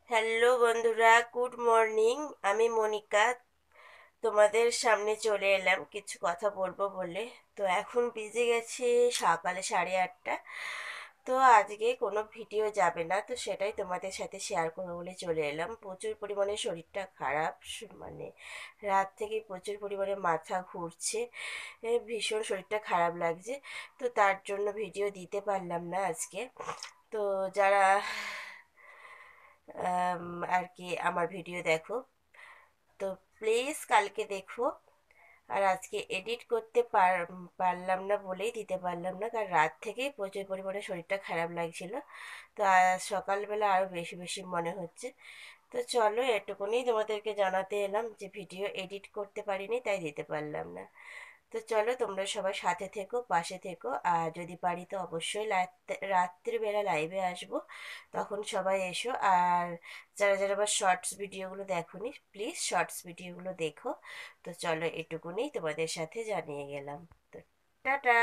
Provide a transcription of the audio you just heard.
Hello বন্ধুরা, good morning. আমি মনিকা তোমাদের সামনে চলে এলাম কিছু কথা বলবো বলে। তো এখন বেজে গেছে সকালে 8:30। তো আজকে কোনো ভিডিও যাবে না, তো সেটাই তোমাদের সাথে শেয়ার করবো বলে চলে এলাম। প্রচুর পরিমাণে শরীরটা খারাপ, মানে রাত থেকে প্রচুর পরিমাণে মাথা ঘুরছে, ভীষণ শরীরটা খারাপ লাগছে। তো তার জন্য ভিডিও দিতে পারলাম না আজকে। তো যারা আর কি আমার ভিডিও দেখো, তো প্লিজ কালকে দেখো। আর আজকে এডিট করতে পারলাম না বলেই দিতে পারলাম না, কারণ রাত থেকেই প্রচুর পরিমাণে শরীরটা খারাপ লাগছিল। তো আজ সকালবেলা আরও বেশি বেশি মনে হচ্ছে। তো চলো, এটুকুনি তোমাদেরকে জানাতে এলাম যে ভিডিও এডিট করতে পারিনি, তাই দিতে পারলাম না। তো চলো, তোমরা সবাই সাথে থেকো, পাশে থেকো। আর যদি পারি তো অবশ্যই রাত্রিবেলা লাইভে আসবো, তখন সবাই এসো। আর যারা যারা আবার শর্টস ভিডিওগুলো দেখোনি, প্লিজ শর্টস ভিডিওগুলো দেখো। তো চলো, এটুকুনি তোমাদের সাথে জানিয়ে গেলাম। তো টাটা।